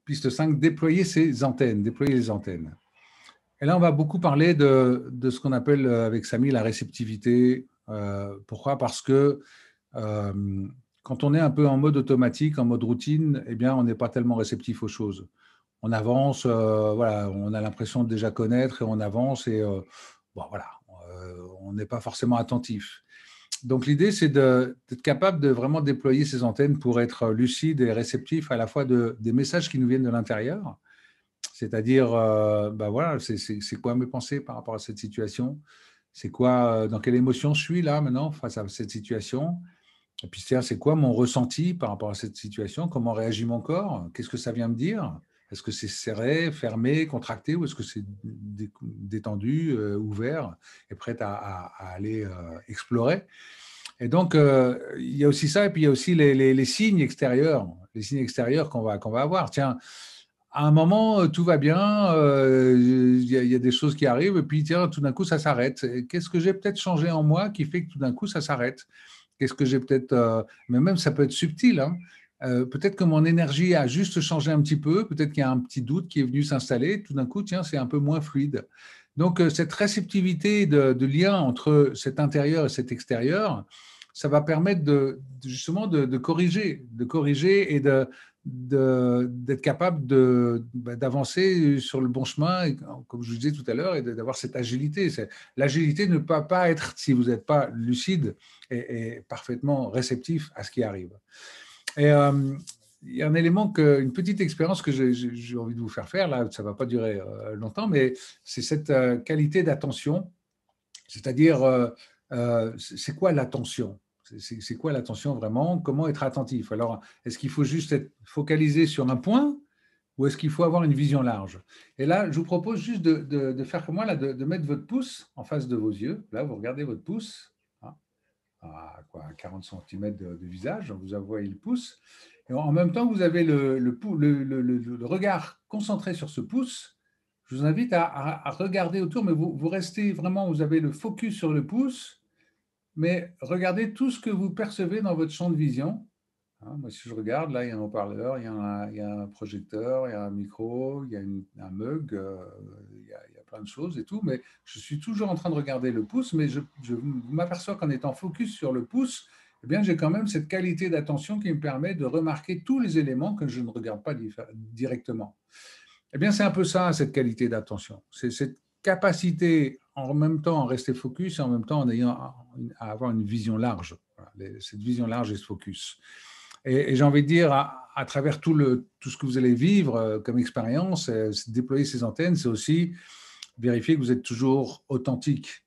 Piste 5, déployer ses antennes, déployer les antennes. Et là, on va beaucoup parler de ce qu'on appelle avec Samy la réceptivité. Pourquoi? Parce que quand on est un peu en mode automatique, en mode routine, eh bien, on n'est pas tellement réceptif aux choses. On avance, voilà, on a l'impression de déjà connaître et on avance et bon, voilà, on n'est pas forcément attentif. Donc l'idée, c'est d'être capable de vraiment déployer ces antennes pour être lucide et réceptif à la fois des messages qui nous viennent de l'intérieur, c'est-à-dire, ben voilà, c'est quoi mes pensées par rapport à cette situation, c'est quoi, dans quelle émotion je suis là maintenant face à cette situation, et puis c'est quoi mon ressenti par rapport à cette situation, comment réagit mon corps, qu'est-ce que ça vient me dire, est-ce que c'est serré, fermé, contracté, ou est-ce que c'est détendu, ouvert et prêt à aller explorer. Et donc, il y a aussi ça, et puis il y a aussi les signes extérieurs qu'on va avoir. Tiens, à un moment, tout va bien, il y a des choses qui arrivent, et puis tiens, tout d'un coup, ça s'arrête. Qu'est-ce que j'ai peut-être changé en moi qui fait que tout d'un coup, ça s'arrête? Qu'est-ce que j'ai peut-être, mais même ça peut être subtil, hein. Peut-être que mon énergie a juste changé un petit peu, peut-être qu'il y a un petit doute qui est venu s'installer, tout d'un coup, tiens, c'est un peu moins fluide. Donc, cette réceptivité de lien entre cet intérieur et cet extérieur, ça va permettre justement de corriger et d'être capable d'avancer sur le bon chemin, et, comme je vous disais tout à l'heure, et d'avoir cette agilité. L'agilité ne peut pas être si vous n'êtes pas lucide et parfaitement réceptif à ce qui arrive. Et il y a un élément, une petite expérience que j'ai envie de vous faire là, ça ne va pas durer longtemps, mais c'est cette qualité d'attention, c'est-à-dire, c'est quoi l'attention? C'est quoi l'attention vraiment? Comment être attentif? Alors, est-ce qu'il faut juste être focalisé sur un point ou est-ce qu'il faut avoir une vision large? Et là, je vous propose juste de faire comme moi, là, de mettre votre pouce en face de vos yeux. Là, vous regardez votre pouce, hein, à quoi, 40 cm de visage, vous voyez le pouce. Et en même temps, vous avez le regard concentré sur ce pouce. Je vous invite à regarder autour, mais vous restez vraiment, vous avez le focus sur le pouce, mais regardez tout ce que vous percevez dans votre champ de vision. Hein, moi, si je regarde, là, il y a un haut-parleur, il y a un projecteur, il y a un micro, il y a un mug, il y a plein de choses et tout, mais je suis toujours en train de regarder le pouce, mais je m'aperçois qu'en étant focus sur le pouce, eh bien, j'ai quand même cette qualité d'attention qui me permet de remarquer tous les éléments que je ne regarde pas directement. Eh bien, c'est un peu ça, cette qualité d'attention. C'est cette capacité en même temps à rester focus et en même temps en ayant à avoir une vision large. Voilà, cette vision large et ce focus. Et j'ai envie de dire, à travers tout ce que vous allez vivre comme expérience, déployer ces antennes, c'est aussi vérifier que vous êtes toujours authentique.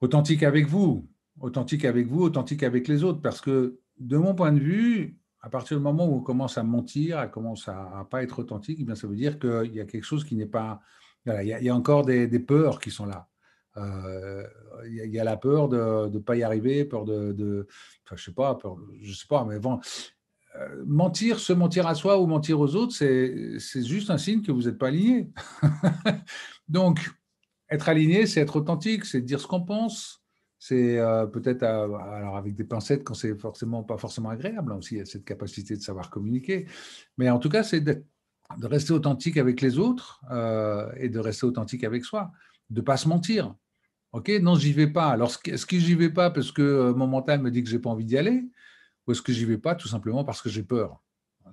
Authentique avec vous, authentique avec vous, authentique avec les autres. Parce que de mon point de vue, à partir du moment où on commence à mentir, on commence à ne pas être authentique, eh bien, ça veut dire qu'il y a quelque chose qui n'est pas... Voilà, il y a encore des peurs qui sont là. Il y a la peur de ne pas y arriver, peur enfin, je sais pas, mais bon, mentir, se mentir à soi ou mentir aux autres, c'est juste un signe que vous n'êtes pas aligné. Donc, être aligné, c'est être authentique, c'est dire ce qu'on pense, c'est peut-être, alors avec des pincettes quand c'est forcément pas forcément agréable, hein, aussi, il y a cette capacité de savoir communiquer, mais en tout cas, c'est de rester authentique avec les autres et de rester authentique avec soi, de ne pas se mentir. Ok, non, j'y vais pas. Alors, est-ce que j'y vais pas parce que mon mental me dit que j'ai pas envie d'y aller, ou est-ce que j'y vais pas tout simplement parce que j'ai peur?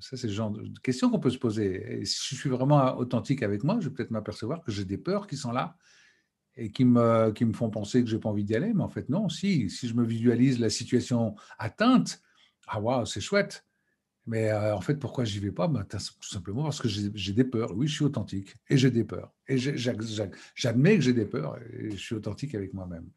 Ça, c'est le genre de questions qu'on peut se poser. Et si je suis vraiment authentique avec moi, je vais peut-être m'apercevoir que j'ai des peurs qui sont là et qui me font penser que je n'ai pas envie d'y aller. Mais en fait, non, si je me visualise la situation atteinte, ah waouh, c'est chouette. Mais en fait, pourquoi j'y vais pas? Ben, tout simplement parce que j'ai des peurs. Oui, je suis authentique et j'ai des peurs. Et j'admets que j'ai des peurs et je suis authentique avec moi-même.